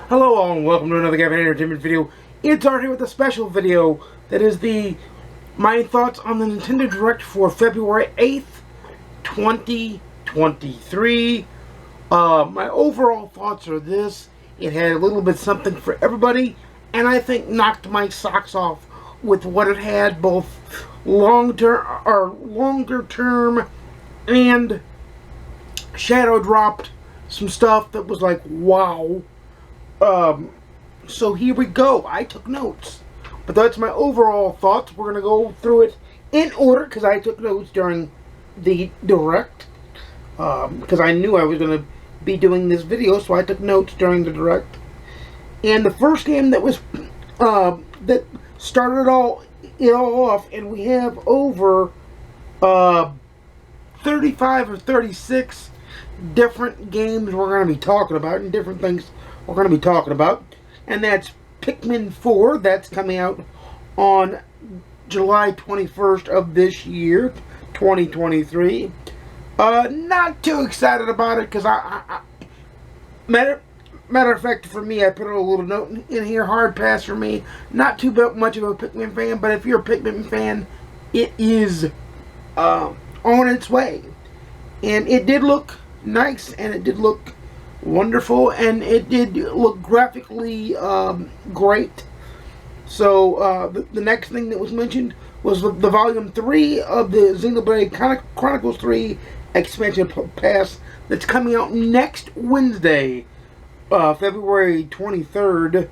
Hello all and welcome to another Gavin Entertainment video. It's Art here with a special video that is my thoughts on the Nintendo Direct for February 8th, 2023. My overall thoughts are this. It had a little bit something for everybody, and I think knocked my socks off with what it had, both longer term and shadow dropped some stuff that was like, wow. So here we go. I took notes. But that's my overall thoughts. We're going to go through it in order because I took notes during the Direct. Because I knew I was going to be doing this video, so I took notes during the Direct. And the first game that was, that started it all off, and we have over 35 or 36 different games we're going to be talking about, and different things we're going to be talking about. And that's Pikmin 4. That's coming out on July 21st of this year, 2023. Not too excited about it because matter of fact, for me, I put a little note in here, hard pass for me. Not too much of a Pikmin fan, but if you're a Pikmin fan, it is on its way. And it did look nice, and it did look wonderful, and it did look graphically great. So the next thing that was mentioned was the Volume 3 of the Xenoblade Chronicles 3 expansion pass that's coming out next Wednesday, February 23rd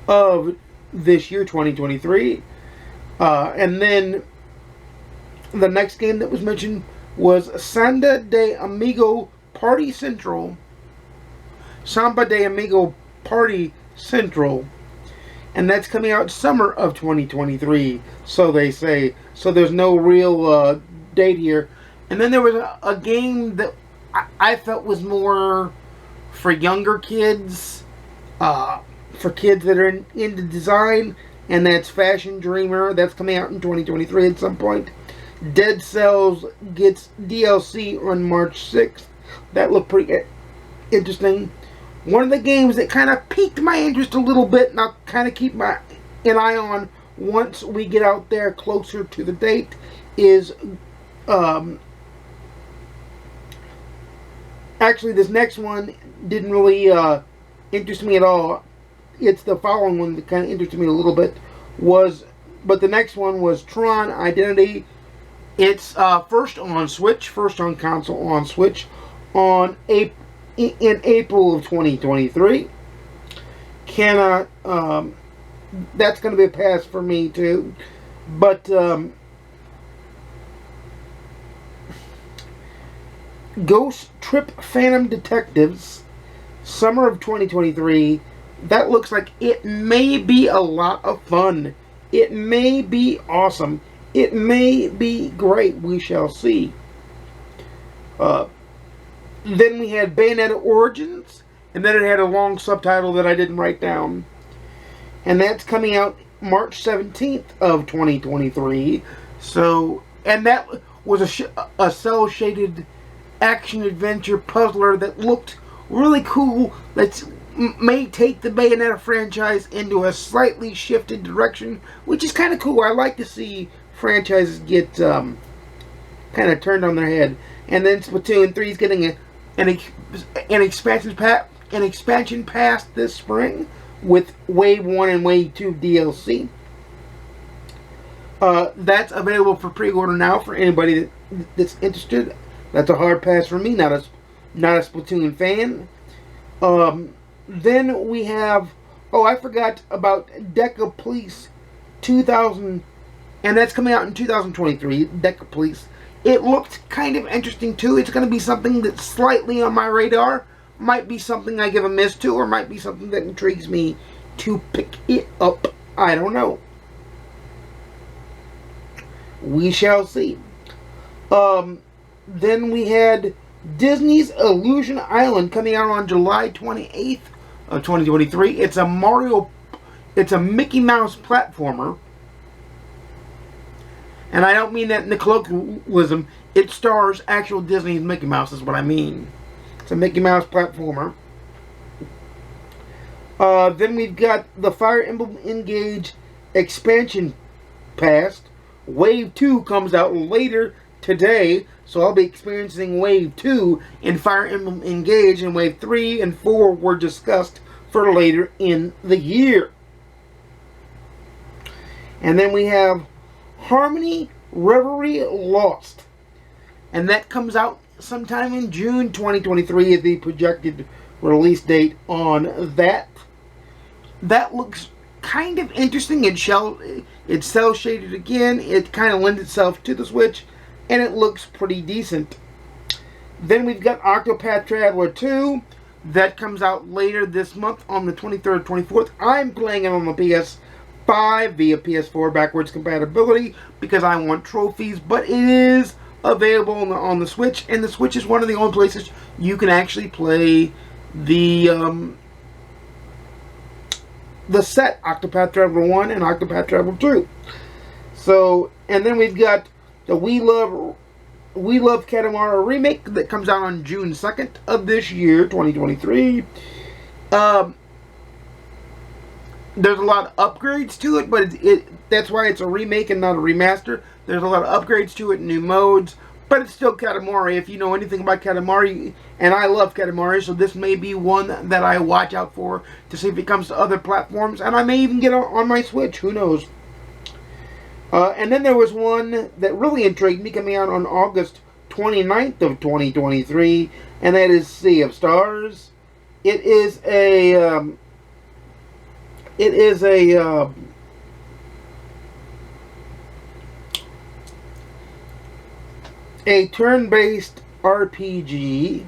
of this year, 2023. And then the next game that was mentioned was Samba de Amigo Party Central. Samba de Amigo Party Central. And that's coming out summer of 2023, so they say. So there's no real date here. And then there was a game that I felt was more for younger kids, for kids that are into design, and that's Fashion Dreamer. That's coming out in 2023 at some point. Dead Cells gets DLC on March 6th. That looked pretty interesting. One of the games that kind of piqued my interest a little bit, and I'll kind of keep an eye on once we get out there closer to the date, is actually this next one didn't really interest me at all. It's the following one that kind of interested me a little bit, but the next one was Tron Identity. It's first on Switch, first on console on Switch, in April of 2023. That's going to be a pass for me too. But Ghost Trip Phantom Detectives, summer of 2023. That looks like it may be a lot of fun. It may be awesome. It may be great. We shall see. Then we had Bayonetta Origins, and then it had a long subtitle that I didn't write down. And that's coming out March 17th of 2023. So, and that was a cel-shaded action-adventure puzzler that looked really cool. That may take the Bayonetta franchise into a slightly shifted direction, which is kind of cool. I like to see franchises get kind of turned on their head. And then Splatoon 3 is getting an expansion pass this spring with Wave 1 and Wave 2 DLC. That's available for pre-order now for anybody that's interested. That's a hard pass for me, not a Splatoon fan. Then we have, I forgot about Deca Police 2000, and that's coming out in 2023, Deca Police. It looked kind of interesting too. It's going to be something that's slightly on my radar. Might be something I give a miss to, or might be something that intrigues me to pick it up. I don't know. We shall see. Then we had Disney's Illusion Island coming out on July 28th of 2023. It's a Mickey Mouse platformer. And I don't mean that in the colloquialism. It stars actual Disney's Mickey Mouse is what I mean. It's a Mickey Mouse platformer. Then we've got the Fire Emblem Engage expansion pass. Wave 2 comes out later today, so I'll be experiencing Wave 2 in Fire Emblem Engage, and Wave 3 and 4 were discussed for later in the year. And then we have Harmony Reverie Lost, and that comes out sometime in June 2023 is the projected release date on that. That looks kind of interesting. It's cell shaded again. It kind of lends itself to the Switch, and it looks pretty decent. Then we've got Octopath Traveler 2. That comes out later this month on the 23rd, 24th. I'm playing it on the PS5 via PS4 backwards compatibility because I want trophies, but it is available on the Switch, and the Switch is one of the only places you can actually play the set Octopath Traveler 1 and Octopath Traveler 2. So, and then we've got the We Love Katamari remake that comes out on June 2nd of this year, 2023. There's a lot of upgrades to it, but that's why it's a remake and not a remaster. There's a lot of upgrades to it, new modes, but it's still Katamari. If you know anything about Katamari, and I love Katamari, so this may be one that I watch out for to see if it comes to other platforms, and I may even get it on my Switch, who knows. And then there was one that really intrigued me coming out on August 29th of 2023, and that is Sea of Stars. It is a turn-based RPG,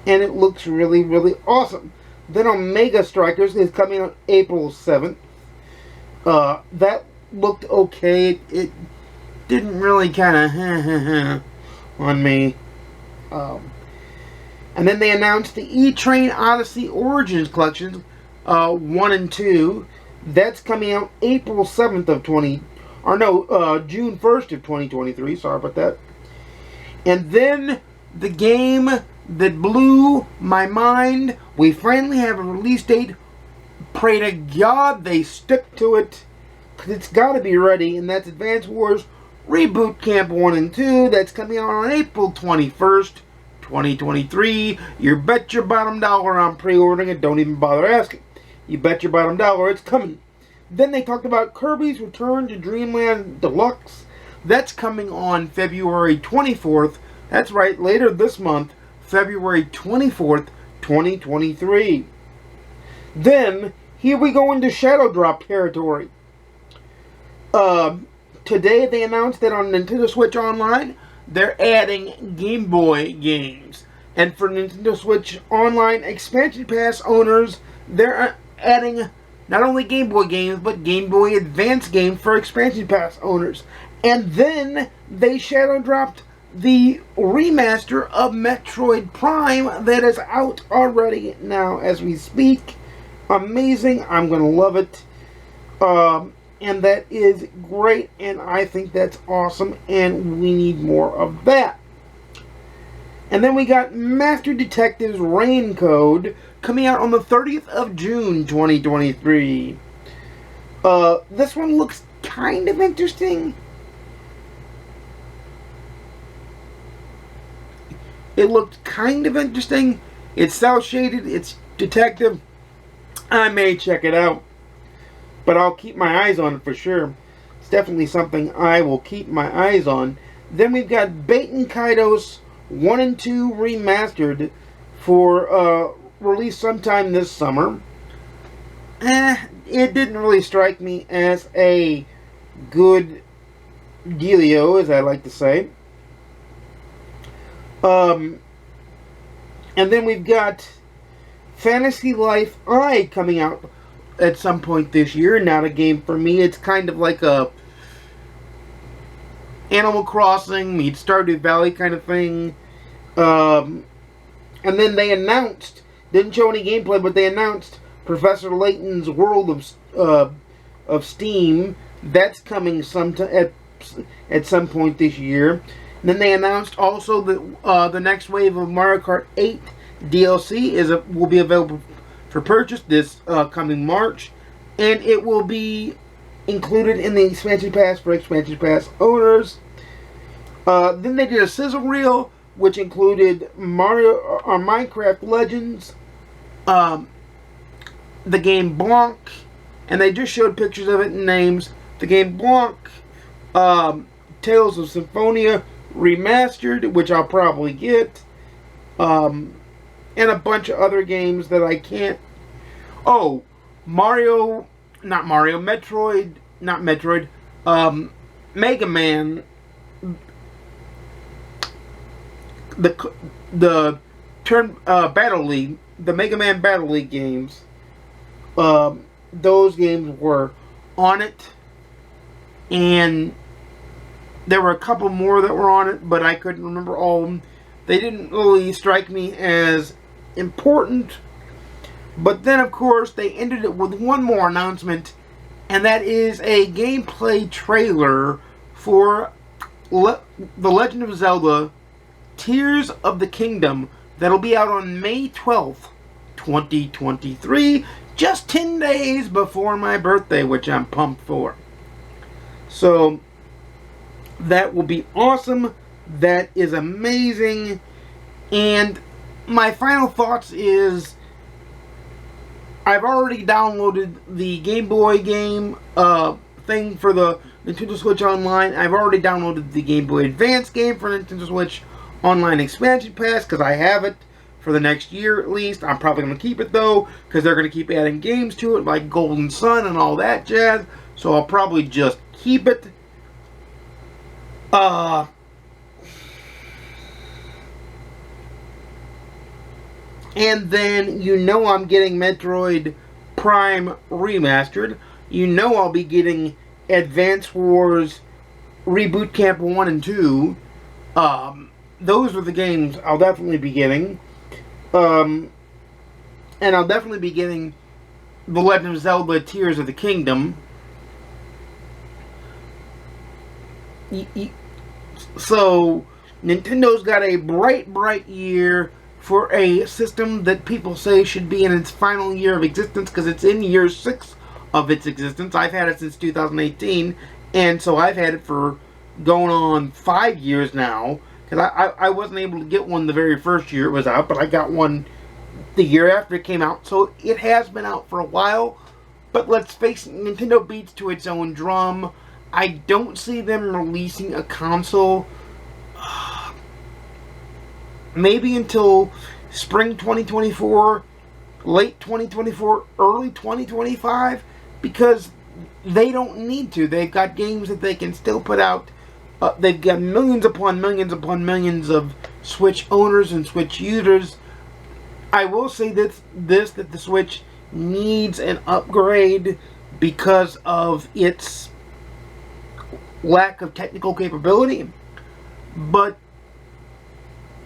and it looks really, really awesome. Then Omega Strikers is coming out April 7th. That looked okay. It didn't really kind of on me. And then they announced the E-Train Odyssey Origins Collection 1 and 2. That's coming out April 7th of June 1st of 2023. Sorry about that. And then the game that blew my mind. We finally have a release date. Pray to God they stick to it, because it's got to be ready, and that's Advance Wars Reboot Camp 1 and 2. That's coming out on April 21st, 2023. You bet your bottom dollar I'm pre-ordering it. Don't even bother asking. You bet your bottom dollar it's coming. Then they talked about Kirby's Return to Dreamland Deluxe. That's coming on February 24th. That's right, later this month, February 24th, 2023. Then, here we go into Shadow Drop territory. Today they announced that on Nintendo Switch Online, they're adding Game Boy games. And for Nintendo Switch Online Expansion Pass owners, they're adding not only Game Boy games, but Game Boy Advance games for Expansion Pass owners. And then they shadow dropped the remaster of Metroid Prime that is out already now as we speak. Amazing. I'm going to love it. And that is great, and I think that's awesome, and we need more of that. And then we got Master Detective's Rain Code coming out on the 30th of June, 2023. This one looks kind of interesting. It looked kind of interesting. It's cel-shaded, it's detective. I may check it out, but I'll keep my eyes on it for sure. It's definitely something I will keep my eyes on. Then we've got Baten Kaitos 1 and 2 remastered for release sometime this summer. It didn't really strike me as a good dealio, as I like to say. And then we've got Fantasy Life I coming out at some point this year. Not a game for me. It's kind of like a Animal Crossing meets Stardew Valley kind of thing. And then they announced, didn't show any gameplay, but they announced Professor Layton's World of Steam. That's coming at some point this year. And then they announced also that the next wave of Mario Kart 8 DLC will be available for purchase this coming March, and it will be included in the expansion pass for expansion pass owners. Then they did a sizzle reel, which included Mario or Minecraft Legends, the game Blanc, and they just showed pictures of it and names. The game Blanc, Tales of Symphonia Remastered, which I'll probably get, and a bunch of other games that I can't. Oh, Mega Man, the Battle League, the Mega Man Battle League games. Those games were on it, and there were a couple more that were on it, but I couldn't remember all of them. They didn't really strike me as important. But then, of course, they ended it with one more announcement, and that is a gameplay trailer for The Legend of Zelda Tears of the Kingdom that'll be out on May 12th, 2023, just 10 days before my birthday, which I'm pumped for. So, that will be awesome. That is amazing. And my final thoughts is, I've already downloaded the Game Boy game thing for the Nintendo Switch Online. I've already downloaded the Game Boy Advance game for Nintendo Switch Online Expansion Pass, because I have it for the next year at least. I'm probably going to keep it though, because they're going to keep adding games to it, like Golden Sun and all that jazz. So I'll probably just keep it. And then, you know, I'm getting Metroid Prime Remastered. You know I'll be getting Advance Wars Reboot Camp 1 and 2. Those are the games I'll definitely be getting. And I'll definitely be getting The Legend of Zelda Tears of the Kingdom. So, Nintendo's got a bright year for a system that people say should be in its final year of existence, because it's in year 6 of its existence. I've had it since 2018, and so I've had it for going on 5 years now, because I wasn't able to get one the very first year it was out, but I got one the year after it came out, so it has been out for a while. But let's face it, Nintendo beats to its own drum. I don't see them releasing a console maybe until spring 2024, late 2024, early 2025, because they don't need to. They've got games that they can still put out. They've got millions upon millions upon millions of Switch owners and Switch users. I will say that the Switch needs an upgrade because of its lack of technical capability. But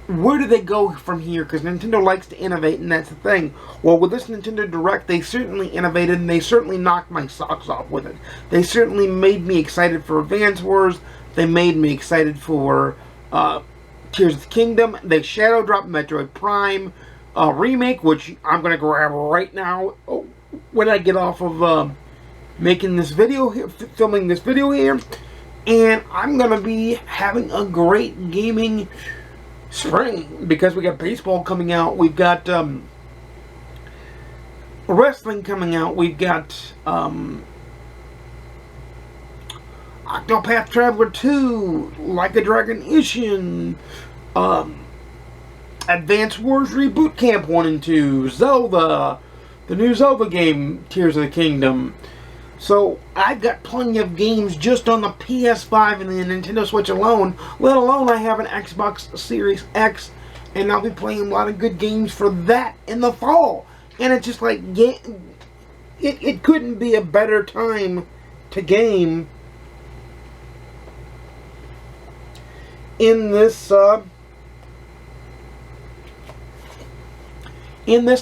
where do they go from here? Because Nintendo likes to innovate, and that's the thing. Well, with this Nintendo Direct, they certainly innovated, and they certainly knocked my socks off with it. They certainly made me excited for Advance Wars. They made me excited for Tears of the Kingdom. They shadow dropped Metroid Prime remake, which I'm going to grab right now when I get off of making this video here, filming this video here. And I'm going to be having a great gaming spring, because we got baseball coming out, we've got wrestling coming out, we've got Octopath Traveler 2, Like a Dragon Ishin, Advance Wars Reboot Camp 1 and 2, Zelda, the new Zelda game, Tears of the Kingdom. So, I've got plenty of games just on the PS5 and the Nintendo Switch alone, let alone I have an Xbox Series X, and I'll be playing a lot of good games for that in the fall. And it's just like, it couldn't be a better time to game in this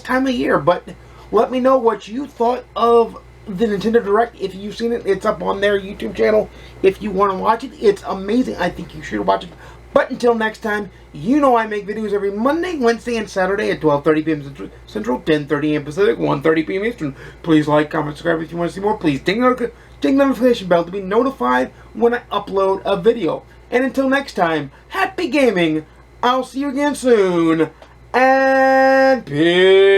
time of year. But let me know what you thought of the Nintendo Direct. If you've seen it, it's up on their YouTube channel if you want to watch it. It's amazing. I think you should watch it. But until next time, you know I make videos every Monday, Wednesday, and Saturday at 12:30 p.m. Central, 10:30 a.m. Pacific, 1:30 p.m. Eastern. Please like, comment, subscribe if you want to see more. Please ding the notification bell to be notified when I upload a video. And until next time, happy gaming. I'll see you again soon. And peace.